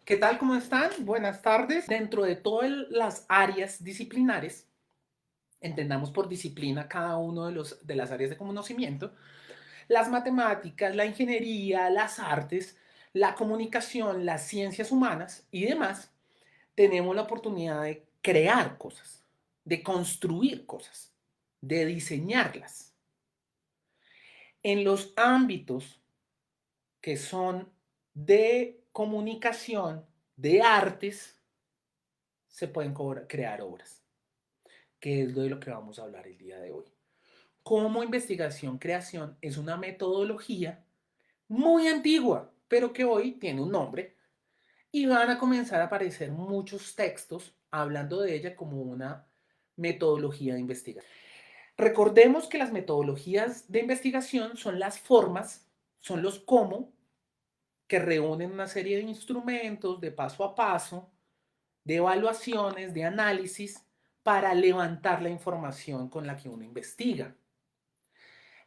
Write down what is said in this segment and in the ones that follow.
¿Qué tal? ¿Cómo están? Buenas tardes. Dentro de todas las áreas disciplinares, entendamos por disciplina cada uno de las áreas de conocimiento, las matemáticas, la ingeniería, las artes, la comunicación, las ciencias humanas y demás, tenemos la oportunidad de crear cosas, de construir cosas, de diseñarlas. En los ámbitos que son de comunicación, de artes, se pueden crear obras, que es de lo que vamos a hablar el día de hoy. Como investigación-creación es una metodología muy antigua, pero que hoy tiene un nombre y van a comenzar a aparecer muchos textos hablando de ella como una metodología de investigación. Recordemos que las metodologías de investigación son las formas, son los cómo que reúnen una serie de instrumentos de paso a paso, de evaluaciones, de análisis, para levantar la información con la que uno investiga.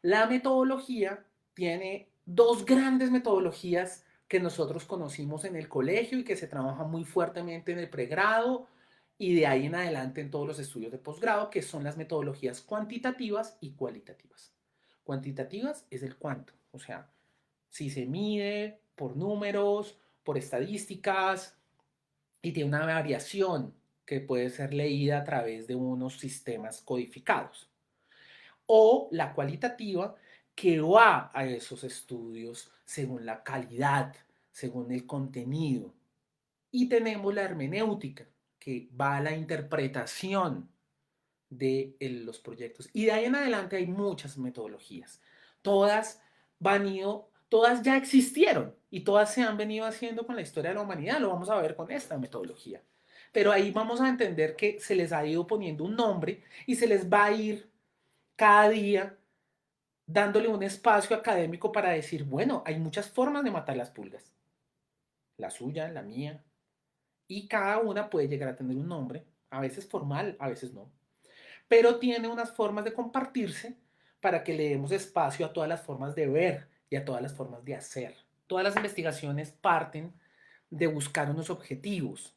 La metodología tiene dos grandes metodologías que nosotros conocimos en el colegio y que se trabajan muy fuertemente en el pregrado y de ahí en adelante en todos los estudios de posgrado, que son las metodologías cuantitativas y cualitativas. Cuantitativas es el cuánto, o sea, si se mide por números, por estadísticas, y tiene una variación que puede ser leída a través de unos sistemas codificados. O la cualitativa, que va a esos estudios según la calidad, según el contenido. Y tenemos la hermenéutica, que va a la interpretación de los proyectos. Y de ahí en adelante hay muchas metodologías. Todas todas ya existieron y todas se han venido haciendo con la historia de la humanidad. Lo vamos a ver con esta metodología. Pero ahí vamos a entender que se les ha ido poniendo un nombre y se les va a ir cada día dándole un espacio académico para decir, bueno, hay muchas formas de matar las pulgas. La suya, la mía. Y cada una puede llegar a tener un nombre, a veces formal, a veces no, pero tiene unas formas de compartirse para que le demos espacio a todas las formas de ver y a todas las formas de hacer. Todas las investigaciones parten de buscar unos objetivos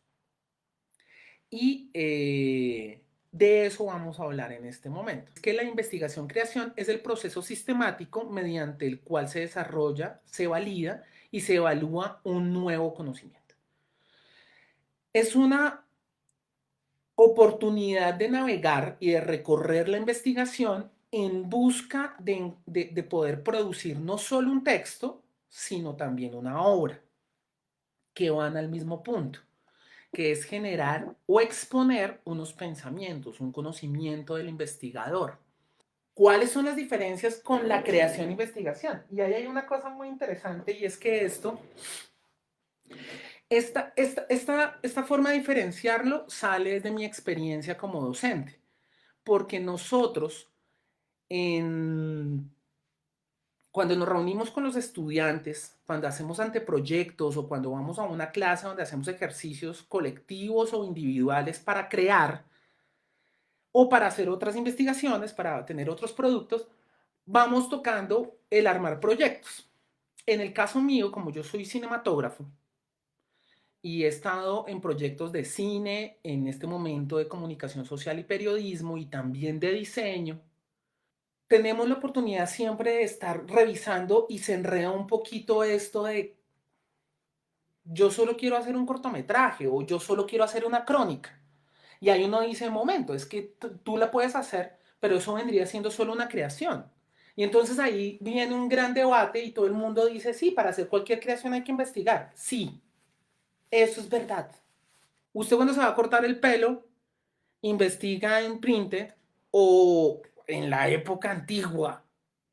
y de eso vamos a hablar en este momento. Es que la investigación-creación es el proceso sistemático mediante el cual se desarrolla, se valida y se evalúa un nuevo conocimiento. Es una oportunidad de navegar y de recorrer la investigación en busca de poder producir no solo un texto, sino también una obra, que van al mismo punto, que es generar o exponer unos pensamientos, un conocimiento del investigador. ¿Cuáles son las diferencias con la creación e investigación? Y ahí hay una cosa muy interesante y es que esta forma de diferenciarlo sale de mi experiencia como docente, porque nosotros en, cuando nos reunimos con los estudiantes, cuando hacemos anteproyectos o cuando vamos a una clase donde hacemos ejercicios colectivos o individuales para crear o para hacer otras investigaciones, para tener otros productos, vamos tocando el armar proyectos. En el caso mío, como yo soy cinematógrafo y he estado en proyectos de cine, en este momento de comunicación social y periodismo y también de diseño, tenemos la oportunidad siempre de estar revisando y se enreda un poquito esto de yo solo quiero hacer un cortometraje o yo solo quiero hacer una crónica. Y ahí uno dice, momento, es que tú la puedes hacer, pero eso vendría siendo solo una creación. Y entonces ahí viene un gran debate y todo el mundo dice, sí, para hacer cualquier creación hay que investigar. Sí, eso es verdad. Usted cuando se va a cortar el pelo, investiga en Printed o en la época antigua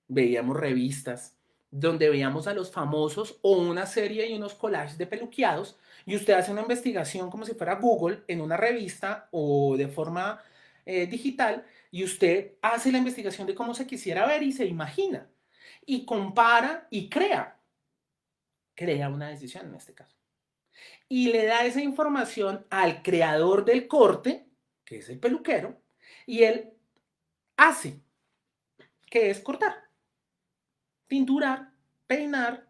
veíamos revistas donde veíamos a los famosos o una serie y unos collages de peluqueados y usted hace una investigación como si fuera Google en una revista o de forma digital y usted hace la investigación de cómo se quisiera ver y se imagina y compara y crea una decisión en este caso. Y le da esa información al creador del corte, que es el peluquero, y él hace, que es cortar, tinturar, peinar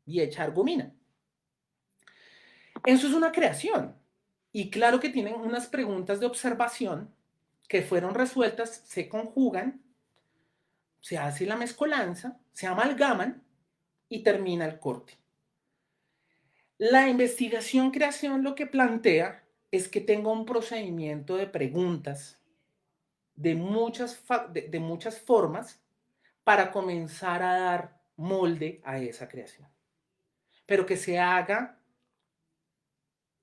y echar gomina. Eso es una creación. Y claro que tienen unas preguntas de observación que fueron resueltas, se conjugan, se hace la mezcolanza, se amalgaman y termina el corte. La investigación-creación lo que plantea es que tenga un procedimiento de preguntas de muchas formas para comenzar a dar molde a esa creación, pero que se haga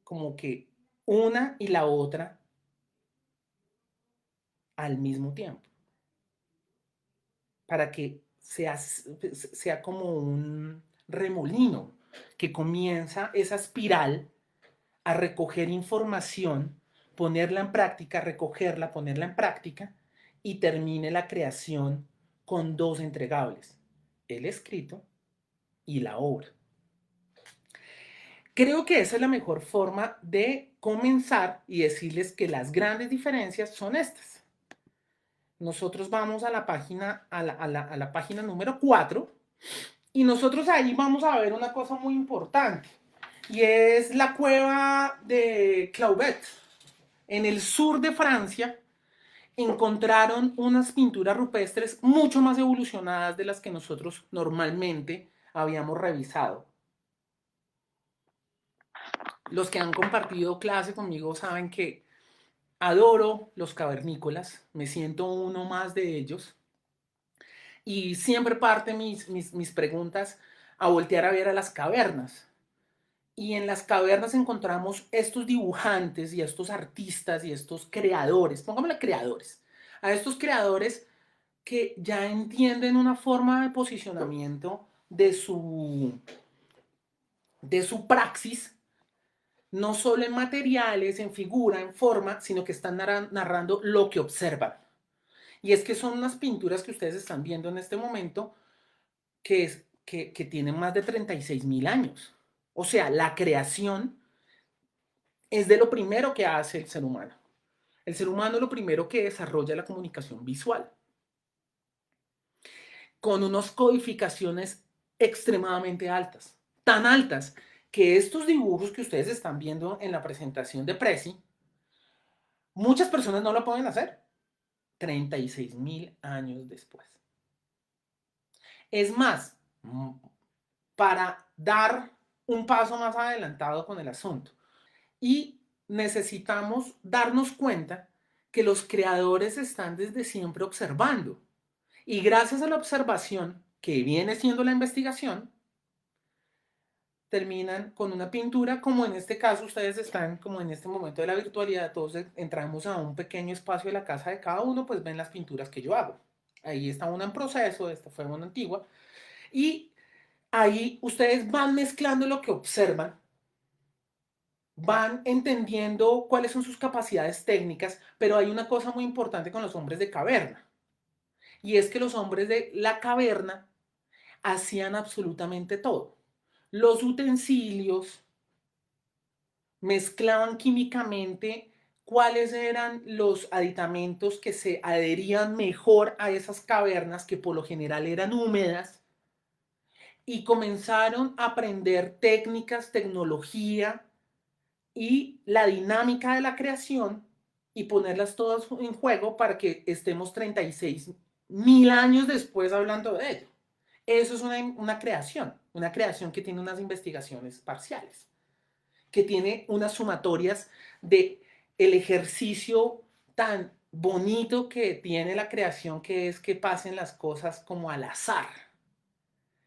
como que una y la otra al mismo tiempo, para que sea como un remolino que comienza esa espiral a recoger información, ponerla en práctica, recogerla, ponerla en práctica y termine la creación con dos entregables, el escrito y la obra. Creo que esa es la mejor forma de comenzar y decirles que las grandes diferencias son estas. Nosotros vamos a la página, a la página número 4 y nosotros ahí vamos a ver una cosa muy importante y es la cueva de Clauvet. En el sur de Francia encontraron unas pinturas rupestres mucho más evolucionadas de las que nosotros normalmente habíamos revisado. Los que han compartido clase conmigo saben que adoro los cavernícolas, me siento uno más de ellos y siempre parte mis preguntas a voltear a ver a las cavernas. Y en las cavernas encontramos estos dibujantes y estos artistas y estos creadores, pongámosle creadores, a estos creadores que ya entienden una forma de posicionamiento de su praxis, no solo en materiales, en figura, en forma, sino que están narrando lo que observan. Y es que son unas pinturas que ustedes están viendo en este momento que tienen más de 36.000 años. O sea, la creación es de lo primero que hace el ser humano. El ser humano lo primero que desarrolla es la comunicación visual, con unas codificaciones extremadamente altas, tan altas que estos dibujos que ustedes están viendo en la presentación de Prezi, muchas personas no lo pueden hacer 36.000 años después. Es más, para dar un paso más adelantado con el asunto, y necesitamos darnos cuenta que los creadores están desde siempre observando. Y gracias a la observación, que viene siendo la investigación, terminan con una pintura, como en este caso ustedes están, como en este momento de la virtualidad, todos entramos a un pequeño espacio de la casa de cada uno, pues ven las pinturas que yo hago. Ahí está una en proceso, esta fue una antigua, y ahí ustedes van mezclando lo que observan, van entendiendo cuáles son sus capacidades técnicas, pero hay una cosa muy importante con los hombres de caverna, y es que los hombres de la caverna hacían absolutamente todo. Los utensilios mezclaban químicamente cuáles eran los aditamentos que se adherían mejor a esas cavernas que por lo general eran húmedas y comenzaron a aprender técnicas, tecnología y la dinámica de la creación y ponerlas todas en juego para que estemos 36.000 años después hablando de ello. Eso es una creación que tiene unas investigaciones parciales, que tiene unas sumatorias de el ejercicio tan bonito que tiene la creación, que es que pasen las cosas como al azar.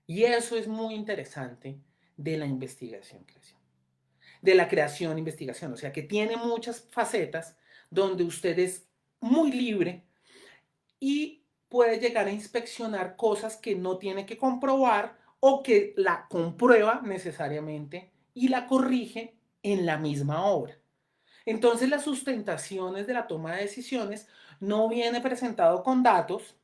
Y eso es muy interesante de la investigación-creación, de la creación-investigación, o sea que tiene muchas facetas donde usted es muy libre y puede llegar a inspeccionar cosas que no tiene que comprobar o que la comprueba necesariamente y la corrige en la misma obra. Entonces las sustentaciones de la toma de decisiones no viene presentado con datos,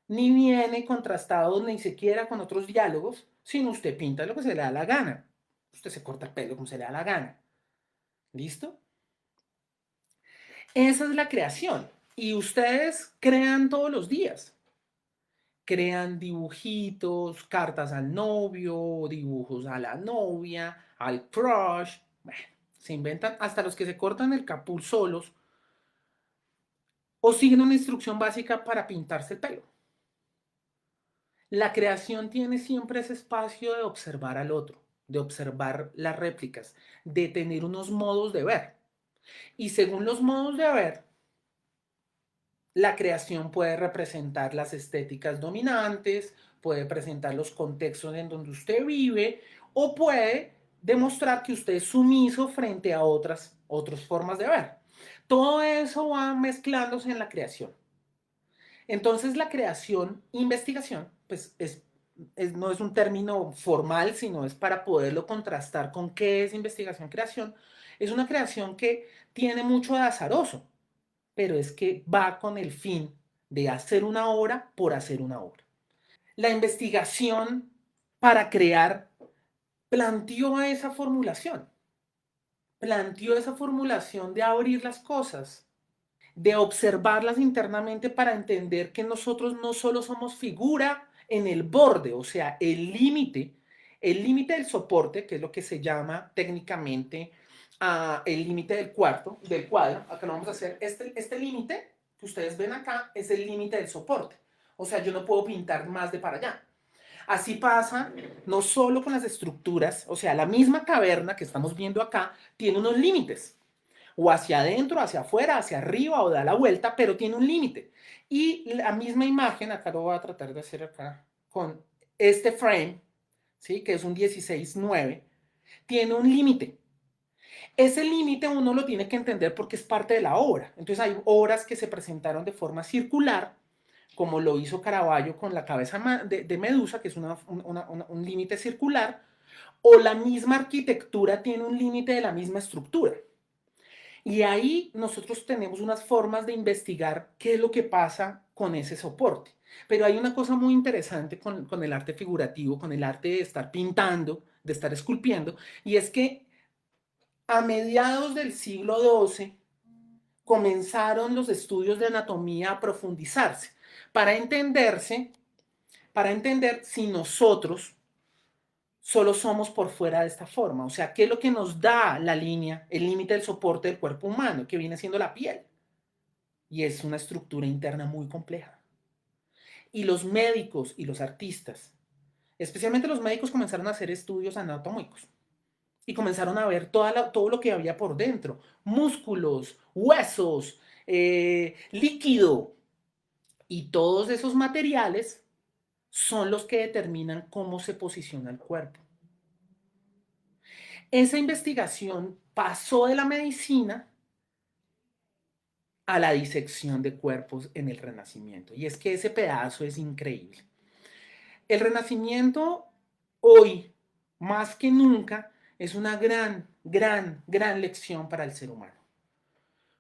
ni viene contrastado ni siquiera con otros diálogos, sino usted pinta lo que se le da la gana. Usted se corta el pelo como se le da la gana. ¿Listo? Esa es la creación. Y ustedes crean todos los días. crean dibujitos, cartas al novio, dibujos a la novia, al crush. Bueno, se inventan hasta los que se cortan el capul solos o siguen una instrucción básica para pintarse el pelo. La creación tiene siempre ese espacio de observar al otro, de observar las réplicas, de tener unos modos de ver. Y según los modos de ver, la creación puede representar las estéticas dominantes, puede presentar los contextos en donde usted vive o puede demostrar que usted es sumiso frente a otras formas de ver. Todo eso va mezclándose en la creación. Entonces la creación, investigación, pues no es un término formal, sino es para poderlo contrastar con qué es investigación, creación. Es una creación que tiene mucho de azaroso, pero es que va con el fin de hacer una obra por hacer una obra. La investigación para crear planteó esa formulación de abrir las cosas, de observarlas internamente para entender que nosotros no solo somos figura en el borde, o sea, el límite del soporte, que es lo que se llama técnicamente el límite del cuadro. Acá lo vamos a hacer, este límite que ustedes ven acá es el límite del soporte, o sea, yo no puedo pintar más de para allá. Así pasa no solo con las estructuras, o sea, la misma caverna que estamos viendo acá tiene unos límites o hacia adentro, hacia afuera, hacia arriba o da la vuelta, pero tiene un límite. Y la misma imagen, acá lo voy a tratar de hacer acá con este frame, ¿sí? Que es un 16:9, tiene un límite. Ese límite uno lo tiene que entender porque es parte de la obra. Entonces hay obras que se presentaron de forma circular, como lo hizo Caravaggio con la cabeza de Medusa, que es un límite circular, o la misma arquitectura tiene un límite de la misma estructura. Y ahí nosotros tenemos unas formas de investigar qué es lo que pasa con ese soporte. Pero hay una cosa muy interesante con el arte figurativo, con el arte de estar pintando, de estar esculpiendo, y es que a mediados del siglo XII comenzaron los estudios de anatomía a profundizarse para entenderse, para entender si nosotros solo somos por fuera de esta forma. O sea, ¿qué es lo que nos da la línea, el límite del soporte del cuerpo humano, que viene siendo la piel? Y es una estructura interna muy compleja. Y los médicos y los artistas, especialmente los médicos, comenzaron a hacer estudios anatómicos y comenzaron a ver todo lo que había por dentro, músculos, huesos, líquido, y todos esos materiales son los que determinan cómo se posiciona el cuerpo. Esa investigación pasó de la medicina a la disección de cuerpos en el Renacimiento. Y es que ese pedazo es increíble. El Renacimiento hoy, más que nunca, es una gran lección para el ser humano.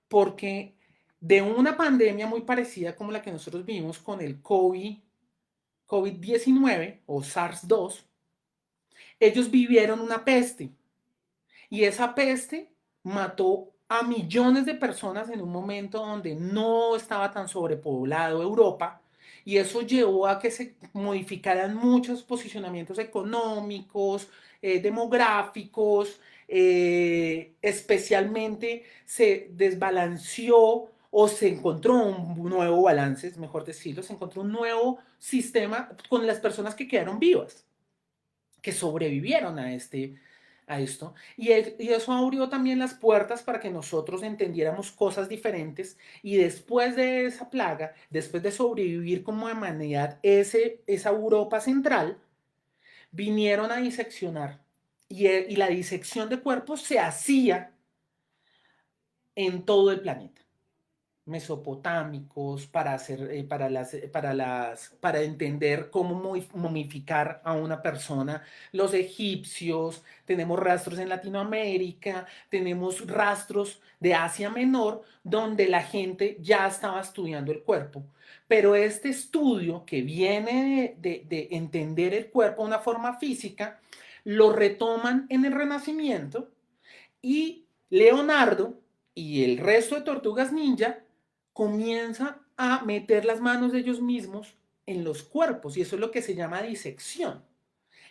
Porque de una pandemia muy parecida como la que nosotros vivimos con el COVID-19 o SARS-2, ellos vivieron una peste. Y esa peste mató a millones de personas en un momento donde no estaba tan sobrepoblado Europa, y eso llevó a que se modificaran muchos posicionamientos económicos, demográficos, especialmente se desbalanceó o se encontró un nuevo balance, es mejor decirlo, se encontró un nuevo sistema con las personas que quedaron vivas, que sobrevivieron a esto. Y eso abrió también las puertas para que nosotros entendiéramos cosas diferentes. Y después de esa plaga, después de sobrevivir como humanidad esa Europa central, vinieron a diseccionar. Y la disección de cuerpos se hacía en todo el planeta. Mesopotámicos, para entender cómo momificar a una persona, los egipcios, tenemos rastros en Latinoamérica, tenemos rastros de Asia Menor, donde la gente ya estaba estudiando el cuerpo. Pero este estudio que viene de entender el cuerpo de una forma física, lo retoman en el Renacimiento, y Leonardo y el resto de tortugas ninja comienza a meter las manos de ellos mismos en los cuerpos y eso es lo que se llama disección.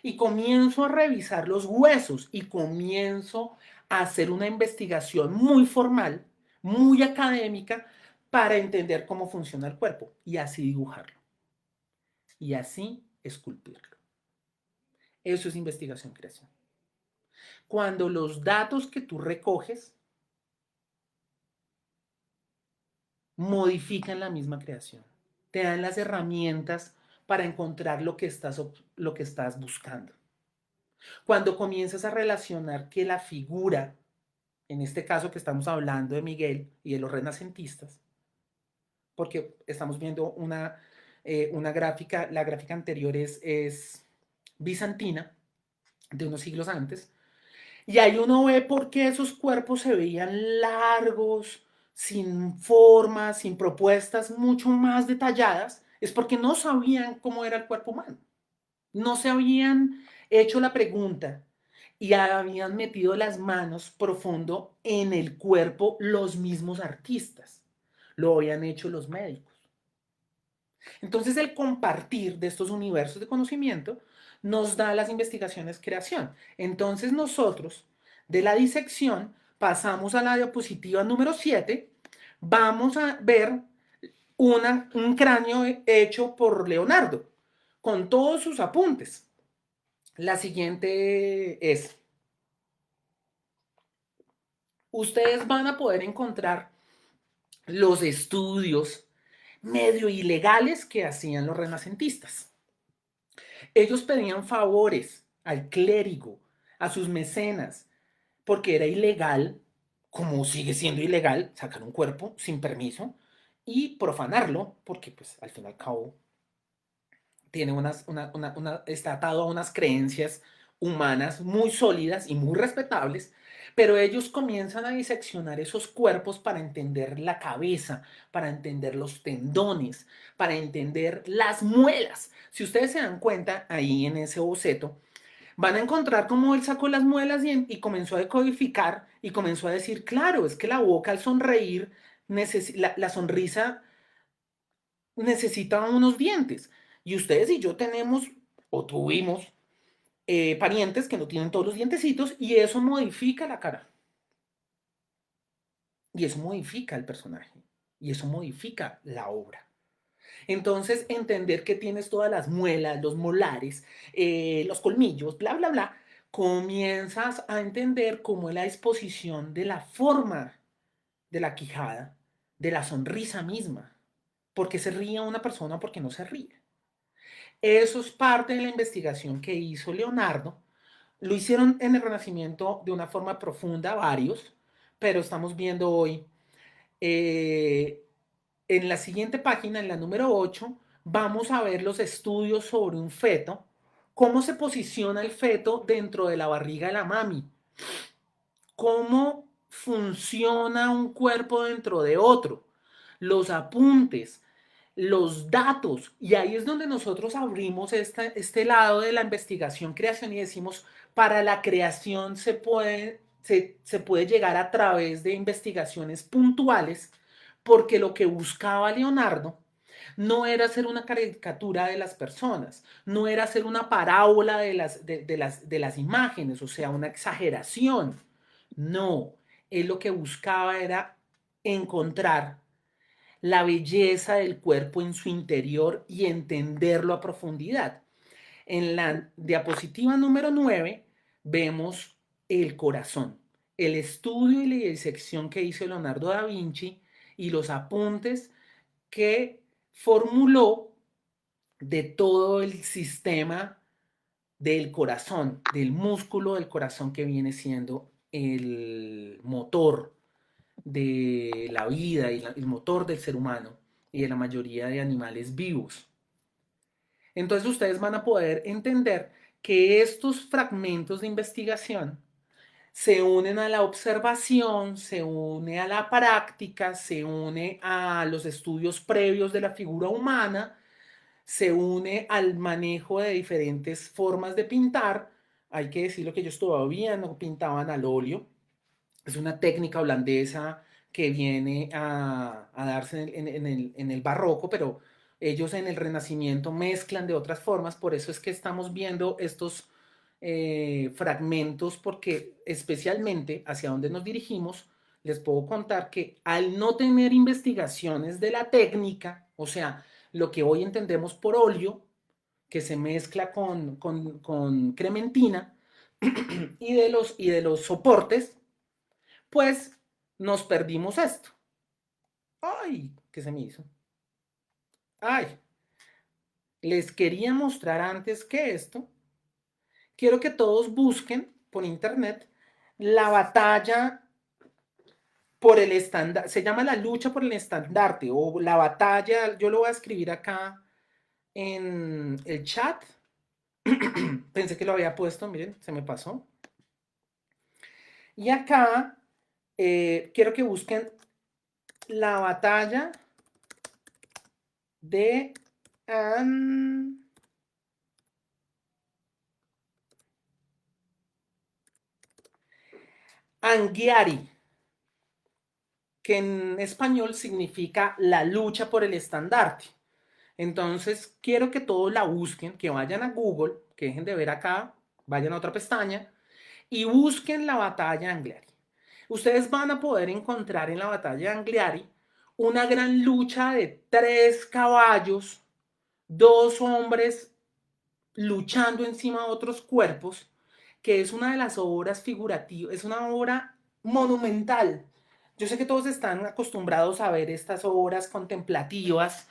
Y comienzo a revisar los huesos y comienzo a hacer una investigación muy formal, muy académica, para entender cómo funciona el cuerpo y así dibujarlo y así esculpirlo. Eso es investigación-creación. Cuando los datos que tú recoges modifican la misma creación, te dan las herramientas para encontrar lo que estás buscando. Cuando comienzas a relacionar que la figura, en este caso que estamos hablando de Miguel y de los renacentistas, porque estamos viendo una gráfica, la gráfica anterior es bizantina, de unos siglos antes, y ahí uno ve por qué esos cuerpos se veían largos, sin formas, sin propuestas mucho más detalladas, es porque no sabían cómo era el cuerpo humano. No se habían hecho la pregunta y habían metido las manos profundo en el cuerpo los mismos artistas. Lo habían hecho los médicos. Entonces el compartir de estos universos de conocimiento nos da las investigaciones creación. Entonces nosotros de la disección pasamos a la diapositiva número 7. Vamos a ver un cráneo hecho por Leonardo con todos sus apuntes. La siguiente es, ustedes van a poder encontrar los estudios medio ilegales que hacían los renacentistas. Ellos pedían favores al clérigo, a sus mecenas, porque era ilegal, como sigue siendo ilegal, sacar un cuerpo sin permiso y profanarlo, porque pues al fin y al cabo tiene está atado a unas creencias humanas muy sólidas y muy respetables, pero ellos comienzan a diseccionar esos cuerpos para entender la cabeza, para entender los tendones, para entender las muelas. Si ustedes se dan cuenta ahí en ese boceto, van a encontrar cómo él sacó las muelas y comenzó a decodificar y comenzó a decir, claro, es que la boca al sonreír, la sonrisa necesita unos dientes. Y ustedes y yo tenemos o tuvimos parientes que no tienen todos los dientecitos y eso modifica la cara. Y eso modifica el personaje. Y eso modifica la obra. Entonces, entender que tienes todas las muelas, los molares, los colmillos, bla, bla, bla, comienzas a entender cómo es la disposición de la forma de la quijada, de la sonrisa misma. ¿Por qué se ríe una persona? ¿Por qué no se ríe? Eso es parte de la investigación que hizo Leonardo. Lo hicieron en el Renacimiento de una forma profunda, varios, pero estamos viendo hoy, eh, en la siguiente página, en la número 8, vamos a ver los estudios sobre un feto, cómo se posiciona el feto dentro de la barriga de la mami, cómo funciona un cuerpo dentro de otro, los apuntes, los datos, y ahí es donde nosotros abrimos este lado de la investigación, creación y decimos, para la creación se puede llegar a través de investigaciones puntuales, porque lo que buscaba Leonardo no era hacer una caricatura de las personas, no era hacer una parábola de las imágenes, o sea, una exageración. No, él lo que buscaba era encontrar la belleza del cuerpo en su interior y entenderlo a profundidad. En la diapositiva número 9 vemos el corazón, el estudio y la disección que hizo Leonardo da Vinci y los apuntes que formuló de todo el sistema del corazón, del músculo del corazón que viene siendo el motor de la vida y el motor del ser humano y de la mayoría de animales vivos. Entonces ustedes van a poder entender que estos fragmentos de investigación se unen a la observación, se une a la práctica, se une a los estudios previos de la figura humana, se une al manejo de diferentes formas de pintar. Hay que decirlo que ellos todavía no pintaban al óleo, es una técnica holandesa que viene a darse en el barroco, pero Ellos en el Renacimiento mezclan de otras formas, por eso es que estamos viendo estos fragmentos, porque especialmente hacia donde nos dirigimos, les puedo contar que al no tener investigaciones de la técnica, o sea, lo que hoy entendemos por óleo, que se mezcla con crementina, y de los soportes, pues nos perdimos esto. ¡Ay! ¿Qué se me hizo? ¡Ay! Les quería mostrar antes que esto. Quiero que todos busquen por internet la batalla por el estandarte. Se llama la lucha por el estandarte o la batalla. Yo lo voy a escribir acá en el chat. Pensé que lo había puesto, miren, se me pasó. Y acá quiero que busquen la batalla de Anghiari, que en español significa la lucha por el estandarte. Entonces, quiero que todos la busquen, que vayan a Google, que dejen de ver acá, vayan a otra pestaña y busquen la batalla de Anghiari. Ustedes van a poder encontrar en la batalla de Anghiari una gran lucha de 3 caballos, 2 hombres luchando encima de otros cuerpos, que es una de las obras figurativas, es una obra monumental. Yo sé que todos están acostumbrados a ver estas obras contemplativas,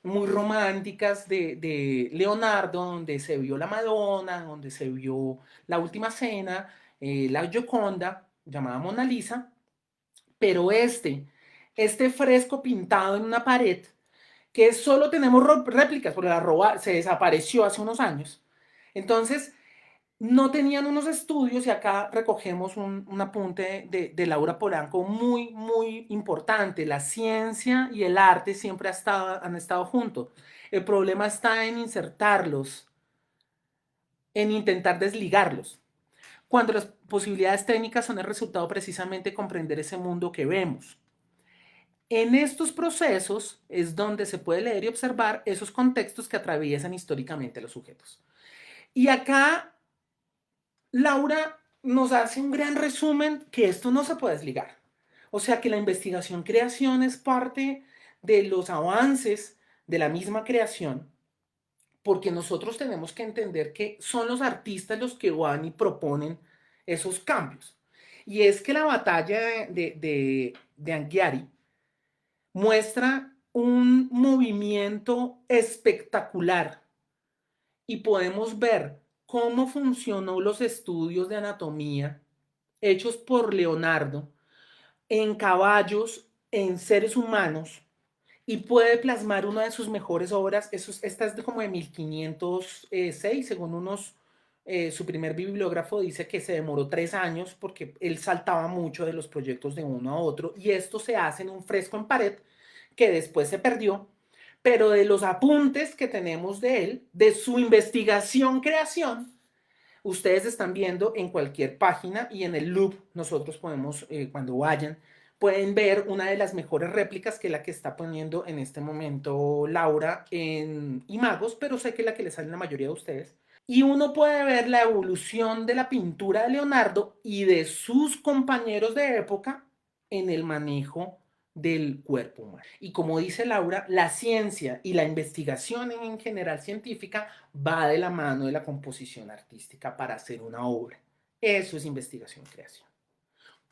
muy románticas de Leonardo, donde se vio la Madonna, donde se vio la Última Cena, la Gioconda, llamada Mona Lisa, pero este fresco pintado en una pared, que solo tenemos réplicas, porque se desapareció hace unos años. Entonces, no tenían unos estudios y acá recogemos un apunte de Laura Polanco muy, muy importante. La ciencia y el arte siempre han estado juntos. El problema está en insertarlos, en intentar desligarlos, cuando las posibilidades técnicas son el resultado precisamente de comprender ese mundo que vemos. En estos procesos es donde se puede leer y observar esos contextos que atraviesan históricamente los sujetos. Y acá Laura nos hace un gran resumen que esto no se puede desligar. O sea que la investigación-creación es parte de los avances de la misma creación, porque nosotros tenemos que entender que son los artistas los que van y proponen esos cambios. Y es que la batalla de Anghiari muestra un movimiento espectacular y podemos ver cómo funcionó los estudios de anatomía hechos por Leonardo en caballos, en seres humanos, y puede plasmar una de sus mejores obras. Esta es como de 1506, según su primer bibliógrafo dice que se demoró 3 años porque él saltaba mucho de los proyectos de uno a otro, y esto se hace en un fresco en pared que después se perdió, pero de los apuntes que tenemos de él, de su investigación-creación, ustedes están viendo en cualquier página y en el loop nosotros podemos, cuando vayan, pueden ver una de las mejores réplicas, que es la que está poniendo en este momento Laura en Imagos, pero sé que es la que le sale a la mayoría de ustedes. Y uno puede ver la evolución de la pintura de Leonardo y de sus compañeros de época en el manejo del cuerpo humano. Y como dice Laura, la ciencia y la investigación en general científica va de la mano de la composición artística para hacer una obra. Eso es investigación-creación.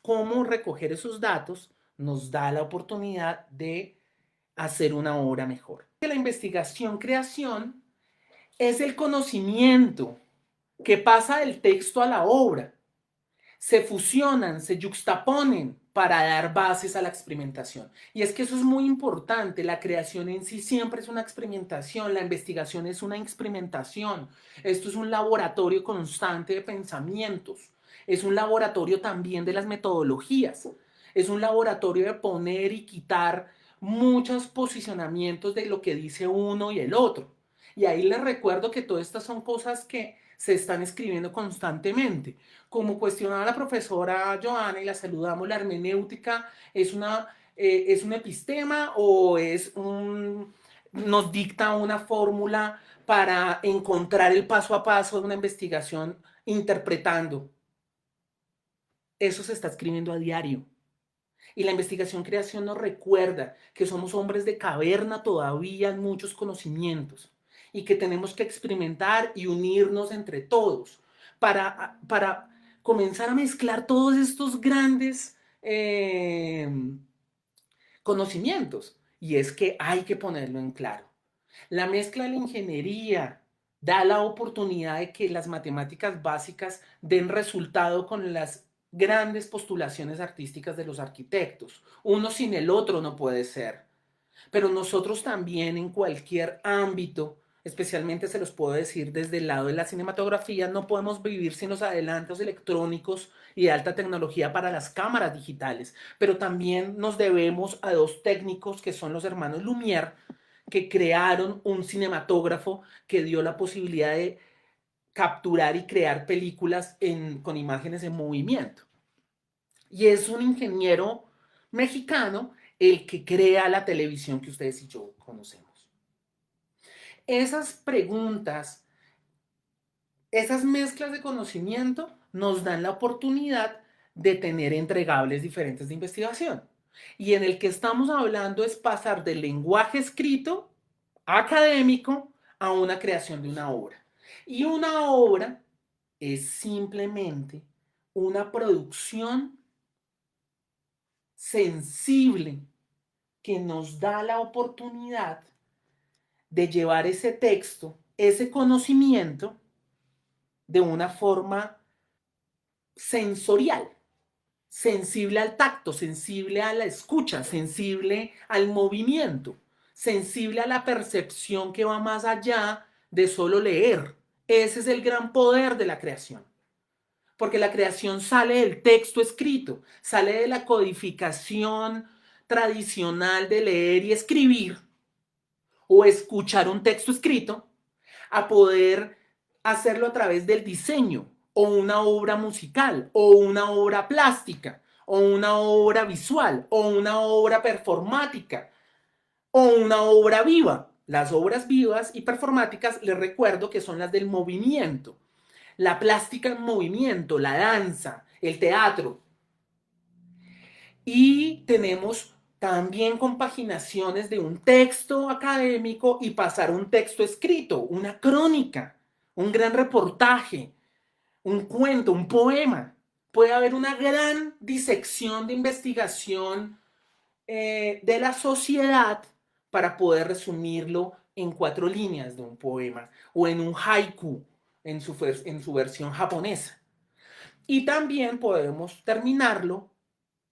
Cómo recoger esos datos nos da la oportunidad de hacer una obra mejor. La investigación-creación es el conocimiento que pasa del texto a la obra. Se fusionan, se yuxtaponen para dar bases a la experimentación. Y es que eso es muy importante. La creación en sí siempre es una experimentación. La investigación es una experimentación. Esto es un laboratorio constante de pensamientos. Es un laboratorio también de las metodologías. Es un laboratorio de poner y quitar muchos posicionamientos de lo que dice uno y el otro. Y ahí les recuerdo que todas estas son cosas que se están escribiendo constantemente. Como cuestionaba la profesora Joana y la saludamos, la hermenéutica es un epistema o es nos dicta una fórmula para encontrar el paso a paso de una investigación interpretando. Eso se está escribiendo a diario. Y la investigación-creación nos recuerda que somos hombres de caverna todavía en muchos conocimientos y que tenemos que experimentar y unirnos entre todos para comenzar a mezclar todos estos grandes conocimientos. Y es que hay que ponerlo en claro. La mezcla de la ingeniería da la oportunidad de que las matemáticas básicas den resultado con las grandes postulaciones artísticas de los arquitectos. Uno sin el otro no puede ser. Pero nosotros también en cualquier ámbito, especialmente se los puedo decir desde el lado de la cinematografía, no podemos vivir sin los adelantos electrónicos y de alta tecnología para las cámaras digitales. Pero también nos debemos a dos técnicos que son los hermanos Lumière, que crearon un cinematógrafo que dio la posibilidad de capturar y crear películas con imágenes en movimiento. Y es un ingeniero mexicano el que crea la televisión que ustedes y yo conocemos. Esas preguntas, esas mezclas de conocimiento nos dan la oportunidad de tener entregables diferentes de investigación. Y en el que estamos hablando es pasar del lenguaje escrito académico a una creación de una obra. Y una obra es simplemente una producción sensible que nos da la oportunidad de llevar ese texto, ese conocimiento, de una forma sensorial, sensible al tacto, sensible a la escucha, sensible al movimiento, sensible a la percepción que va más allá de solo leer. Ese es el gran poder de la creación. Porque la creación sale del texto escrito, sale de la codificación tradicional de leer y escribir o escuchar un texto escrito a poder hacerlo a través del diseño o una obra musical o una obra plástica o una obra visual o una obra performática o una obra viva. Las obras vivas y performáticas les recuerdo que son las del movimiento, la plástica en movimiento, la danza, el teatro. Y tenemos también compaginaciones de un texto académico y pasar a un texto escrito, una crónica, un gran reportaje, un cuento, un poema. Puede haber una gran disección de investigación de la sociedad para poder resumirlo en 4 líneas de un poema o en un haiku en su versión japonesa. Y también podemos terminarlo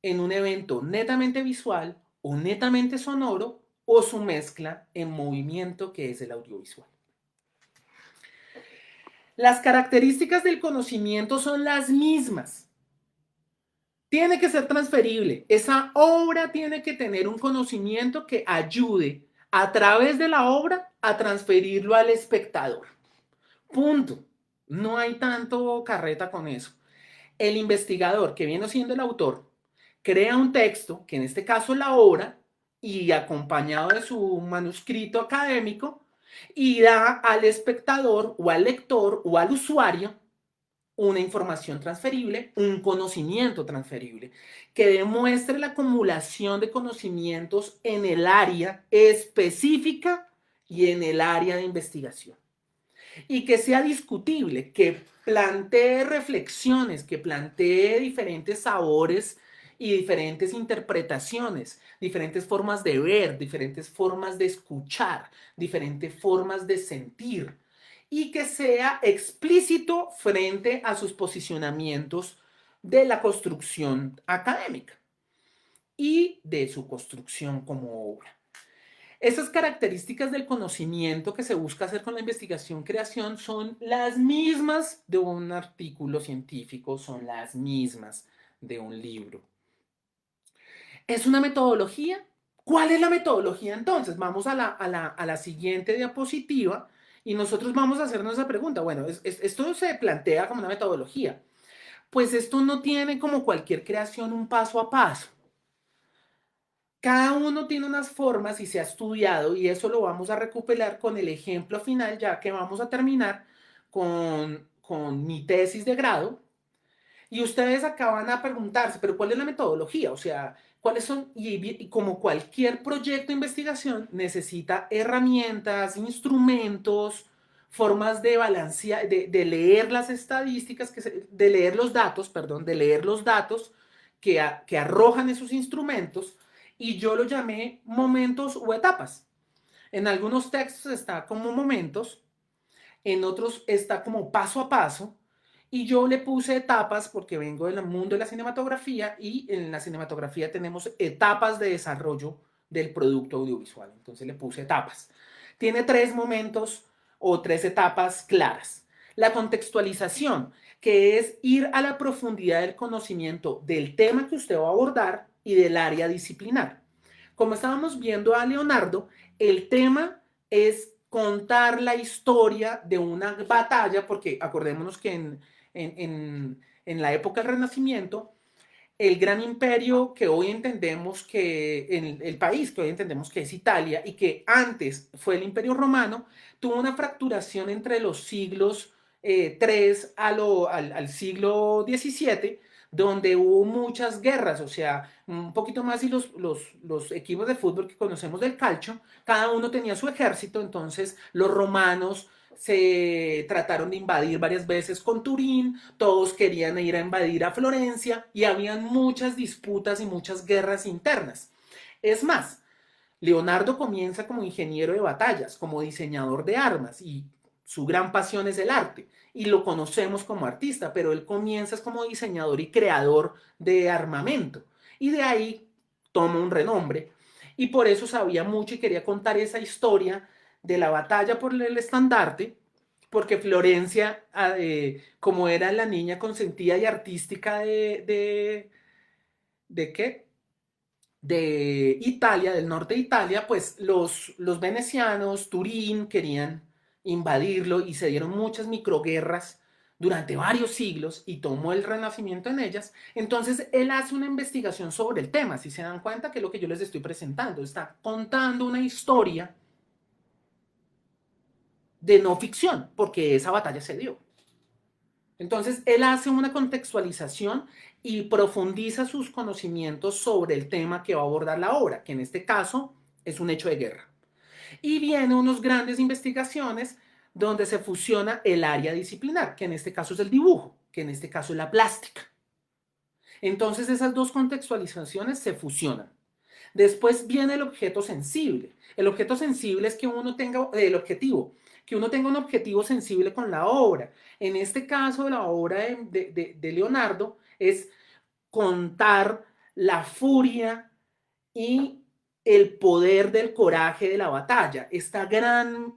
en un evento netamente visual o netamente sonoro o su mezcla en movimiento que es el audiovisual. Las características del conocimiento son las mismas. Tiene que ser transferible. Esa obra tiene que tener un conocimiento que ayude a través de la obra a transferirlo al espectador. Punto. No hay tanto carreta con eso. El investigador, que viene siendo el autor, crea un texto, que en este caso es la obra, y acompañado de su manuscrito académico, y da al espectador o al lector o al usuario una información transferible, un conocimiento transferible, que demuestre la acumulación de conocimientos en el área específica y en el área de investigación. Y que sea discutible, que plantee reflexiones, que plantee diferentes sabores y diferentes interpretaciones, diferentes formas de ver, diferentes formas de escuchar, diferentes formas de sentir, y que sea explícito frente a sus posicionamientos de la construcción académica y de su construcción como obra. Esas características del conocimiento que se busca hacer con la investigación-creación son las mismas de un artículo científico, son las mismas de un libro. ¿Es una metodología? ¿Cuál es la metodología entonces? Vamos a la siguiente diapositiva y nosotros vamos a hacernos esa pregunta. Bueno, esto se plantea como una metodología. Pues esto no tiene como cualquier creación un paso a paso. Cada uno tiene unas formas y se ha estudiado y eso lo vamos a recuperar con el ejemplo final, ya que vamos a terminar con mi tesis de grado. Y ustedes acaban a preguntarse, pero ¿cuál es la metodología? O sea, ¿cuáles son? Y como cualquier proyecto de investigación, necesita herramientas, instrumentos, formas de balancear, de leer las estadísticas, de leer los datos, perdón, de leer los datos que arrojan esos instrumentos. Y yo lo llamé momentos o etapas. En algunos textos está como momentos, en otros está como paso a paso, y yo le puse etapas porque vengo del mundo de la cinematografía y en la cinematografía tenemos etapas de desarrollo del producto audiovisual. Entonces le puse etapas. Tiene tres momentos o tres etapas claras. La contextualización, que es ir a la profundidad del conocimiento del tema que usted va a abordar y del área disciplinar. Como estábamos viendo a Leonardo, el tema es contar la historia de una batalla, porque acordémonos que en la época del Renacimiento, el gran imperio que hoy entendemos que, en el país que hoy entendemos que es Italia y que antes fue el imperio romano, tuvo una fracturación entre los siglos 3 al siglo XVII, donde hubo muchas guerras, o sea, un poquito más y los equipos de fútbol que conocemos del calcio, cada uno tenía su ejército, entonces los romanos se trataron de invadir varias veces con Turín, todos querían ir a invadir a Florencia y habían muchas disputas y muchas guerras internas. Es más, Leonardo comienza como ingeniero de batallas, como diseñador de armas y su gran pasión es el arte y lo conocemos como artista, pero él comienza como diseñador y creador de armamento y de ahí toma un renombre y por eso sabía mucho y quería contar esa historia de la batalla por el estandarte, porque Florencia, como era la niña consentida y artística ¿de qué? De Italia, del norte de Italia, pues los venecianos, Turín, querían invadirlo y se dieron muchas microguerras durante varios siglos y tomó el renacimiento en ellas. Entonces él hace una investigación sobre el tema, si se dan cuenta que es lo que yo les estoy presentando, está contando una historia de no ficción, porque esa batalla se dio. Entonces, él hace una contextualización y profundiza sus conocimientos sobre el tema que va a abordar la obra, que en este caso es un hecho de guerra. Y vienen unas grandes investigaciones donde se fusiona el área disciplinar, que en este caso es el dibujo, que en este caso es la plástica. Entonces, esas dos contextualizaciones se fusionan. Después viene el objeto sensible. El objeto sensible es que uno tenga, el objetivo, que uno tenga un objetivo sensible con la obra. En este caso, la obra de Leonardo es contar la furia y el poder del coraje de la batalla. Esta gran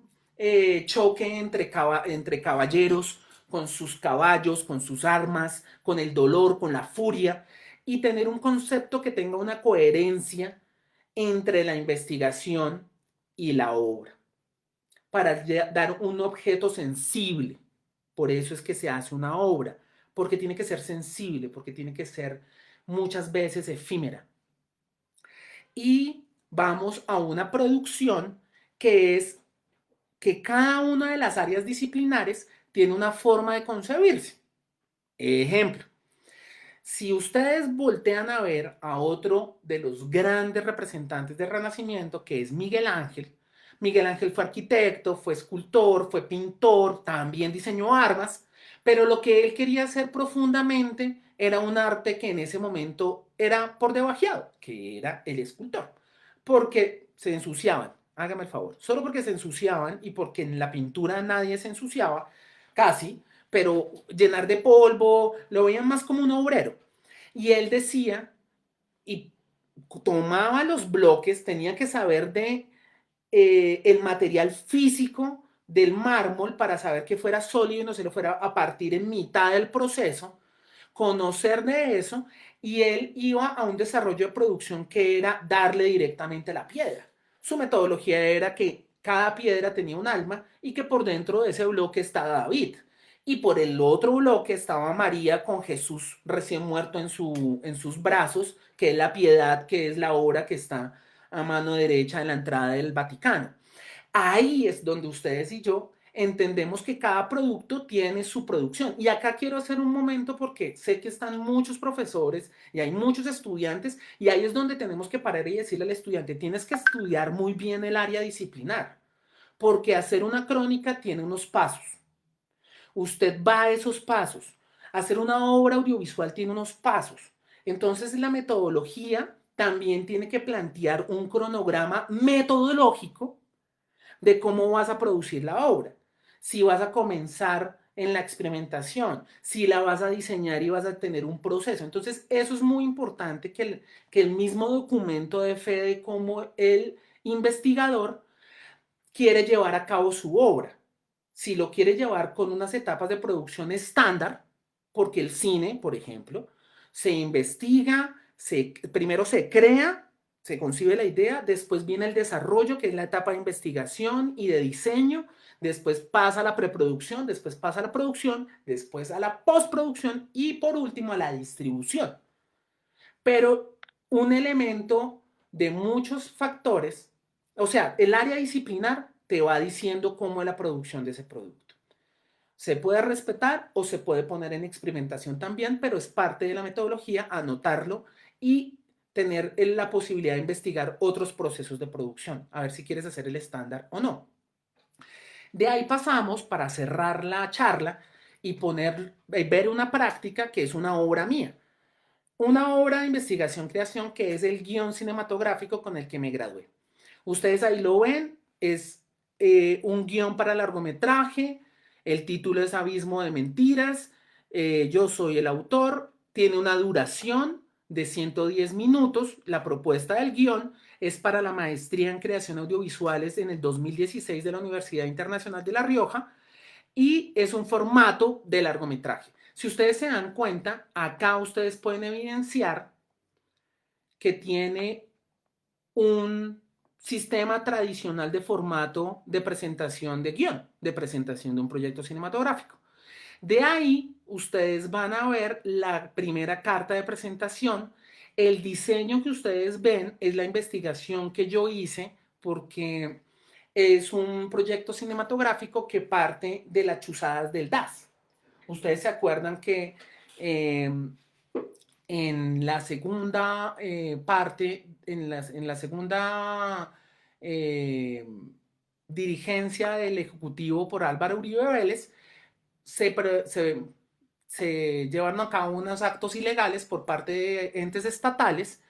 choque entre caballeros, con sus caballos, con sus armas, con el dolor, con la furia, y tener un concepto que tenga una coherencia entre la investigación y la obra, para dar un objeto sensible. Por eso es que se hace una obra, porque tiene que ser sensible, porque tiene que ser muchas veces efímera. Y vamos a una producción que es que cada una de las áreas disciplinares tiene una forma de concebirse. Ejemplo, si ustedes voltean a ver a otro de los grandes representantes del Renacimiento, que es Miguel Ángel fue arquitecto, fue escultor, fue pintor, también diseñó armas, pero lo que él quería hacer profundamente era un arte que en ese momento era por debajeado, que era el escultor, porque se ensuciaban, hágame el favor, solo porque se ensuciaban y porque en la pintura nadie se ensuciaba, casi, pero llenar de polvo, lo veían más como un obrero. Y él decía, y tomaba los bloques, tenía que saber de el material físico del mármol para saber que fuera sólido y no se lo fuera a partir en mitad del proceso, conocer de eso, y él iba a un desarrollo de producción que era darle directamente la piedra. Su metodología era que cada piedra tenía un alma y que por dentro de ese bloque está David. Y por el otro bloque estaba María con Jesús recién muerto en sus brazos, que es la piedad, que es la obra que está a mano derecha en la entrada del Vaticano. Ahí es donde ustedes y yo entendemos que cada producto tiene su producción. Y acá quiero hacer un momento porque sé que están muchos profesores y hay muchos estudiantes y ahí es donde tenemos que parar y decirle al estudiante, tienes que estudiar muy bien el área disciplinar, porque hacer una crónica tiene unos pasos. Usted va a esos pasos. Hacer una obra audiovisual tiene unos pasos. Entonces la metodología también tiene que plantear un cronograma metodológico de cómo vas a producir la obra. Si vas a comenzar en la experimentación, si la vas a diseñar y vas a tener un proceso. Entonces, eso es muy importante que el mismo documento de fe de cómo el investigador quiere llevar a cabo su obra. Si lo quiere llevar con unas etapas de producción estándar, porque el cine, por ejemplo, se investiga, primero se crea, se concibe la idea, después viene el desarrollo, que es la etapa de investigación y de diseño, después pasa a la preproducción, después pasa a la producción, después a la postproducción y por último a la distribución. Pero un elemento de muchos factores, o sea, el área disciplinar te va diciendo cómo es la producción de ese producto. Se puede respetar o se puede poner en experimentación también, pero es parte de la metodología anotarlo y tener la posibilidad de investigar otros procesos de producción, a ver si quieres hacer el estándar o no. De ahí pasamos para cerrar la charla y ver una práctica que es una obra mía. Una obra de investigación-creación que es el guión cinematográfico con el que me gradué. Ustedes ahí lo ven, es un guión para largometraje, el título es Abismo de Mentiras, yo soy el autor, tiene una duración de 110 minutos, la propuesta del guión es para la maestría en creación audiovisuales en el 2016 de la Universidad Internacional de La Rioja y es un formato de largometraje. Si ustedes se dan cuenta, acá ustedes pueden evidenciar que tiene un sistema tradicional de formato de presentación de guión, de presentación de un proyecto cinematográfico. De ahí, ustedes van a ver la primera carta de presentación. El diseño que ustedes ven es la investigación que yo hice porque es un proyecto cinematográfico que parte de las chuzadas del DAS. Ustedes se acuerdan que eh, en la segunda parte, en la segunda eh, dirigencia del Ejecutivo por Álvaro Uribe Vélez, se, se, se llevaron a cabo unos actos ilegales por parte de entes estatales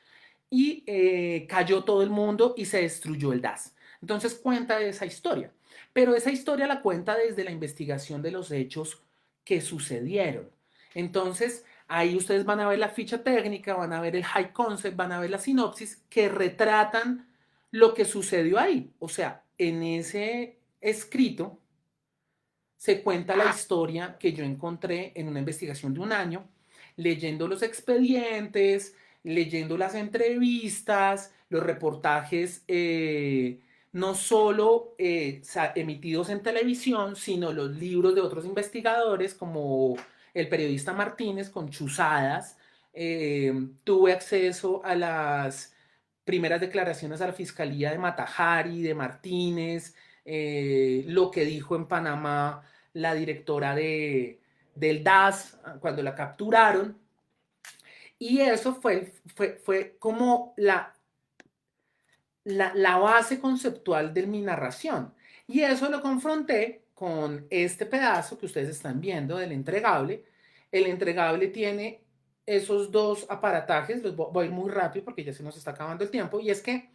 y cayó todo el mundo y se destruyó el DAS. Entonces cuenta de esa historia, pero esa historia la cuenta desde la investigación de los hechos que sucedieron. Entonces ahí ustedes van a ver la ficha técnica, van a ver el high concept, van a ver la sinopsis que retratan lo que sucedió ahí. O sea, en ese escrito se cuenta la historia que yo encontré en una investigación de un año, leyendo los expedientes, leyendo las entrevistas, los reportajes, no solo emitidos en televisión, sino los libros de otros investigadores, como el periodista Martínez con Chuzadas. Tuve acceso a las primeras declaraciones a la Fiscalía de Matajari, de Martínez, lo que dijo en Panamá la directora del DAS cuando la capturaron. Y eso fue como la base conceptual de mi narración. Y eso lo confronté con este pedazo que ustedes están viendo del entregable. El entregable tiene esos dos aparatajes, los voy a ir muy rápido porque ya se nos está acabando el tiempo, y es que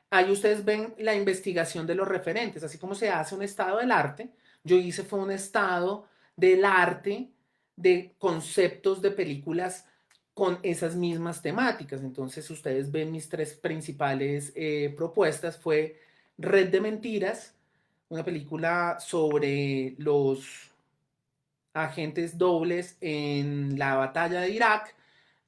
ahí ustedes ven la investigación de los referentes, así como se hace un estado del arte. Yo hice fue un estado del arte de conceptos de películas con esas mismas temáticas. Entonces ustedes ven mis tres principales propuestas. Fue Red de Mentiras, una película sobre los agentes dobles en la batalla de Irak,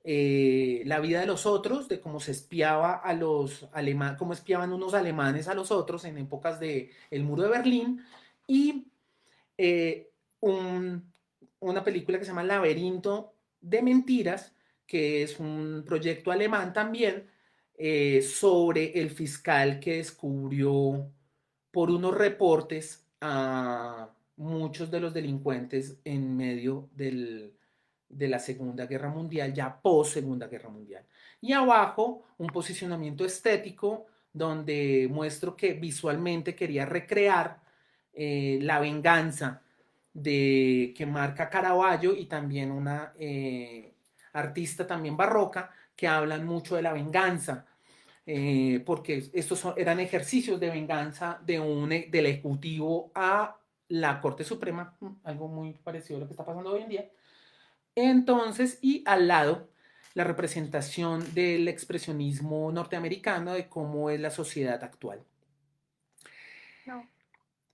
la vida de los otros, de cómo se espiaba a los alemanes, cómo espiaban unos alemanes a los otros en épocas del muro de Berlín, y eh, un una película que se llama Laberinto de Mentiras, que es un proyecto alemán también, sobre el fiscal que descubrió por unos reportes a muchos de los delincuentes en medio de la Segunda Guerra Mundial, ya post Segunda Guerra Mundial. Y abajo un posicionamiento estético donde muestro que visualmente quería recrear la venganza que marca Caravaggio y también una artista también barroca que hablan mucho de la venganza, porque eran ejercicios de venganza del Ejecutivo a la Corte Suprema, algo muy parecido a lo que está pasando hoy en día. Entonces, y al lado, la representación del expresionismo norteamericano de cómo es la sociedad actual. No.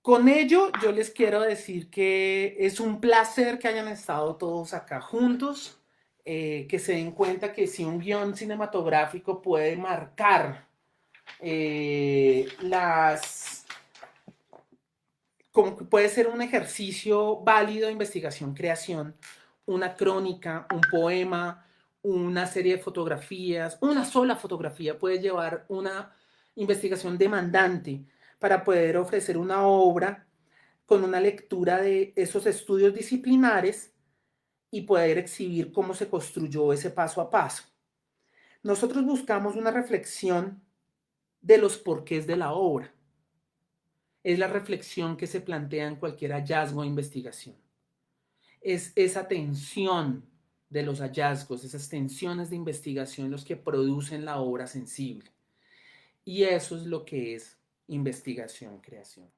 Con ello, yo les quiero decir que es un placer que hayan estado todos acá juntos, que se den cuenta que si un guión cinematográfico puede marcar como que puede ser un ejercicio válido de investigación, creación, una crónica, un poema, una serie de fotografías, una sola fotografía puede llevar una investigación demandante para poder ofrecer una obra con una lectura de esos estudios disciplinares y poder exhibir cómo se construyó ese paso a paso. Nosotros buscamos una reflexión de los porqués de la obra. Es la reflexión que se plantea en cualquier hallazgo o investigación. Es esa tensión de los hallazgos, esas tensiones de investigación los que producen la obra sensible. Y eso es lo que es investigación, creación.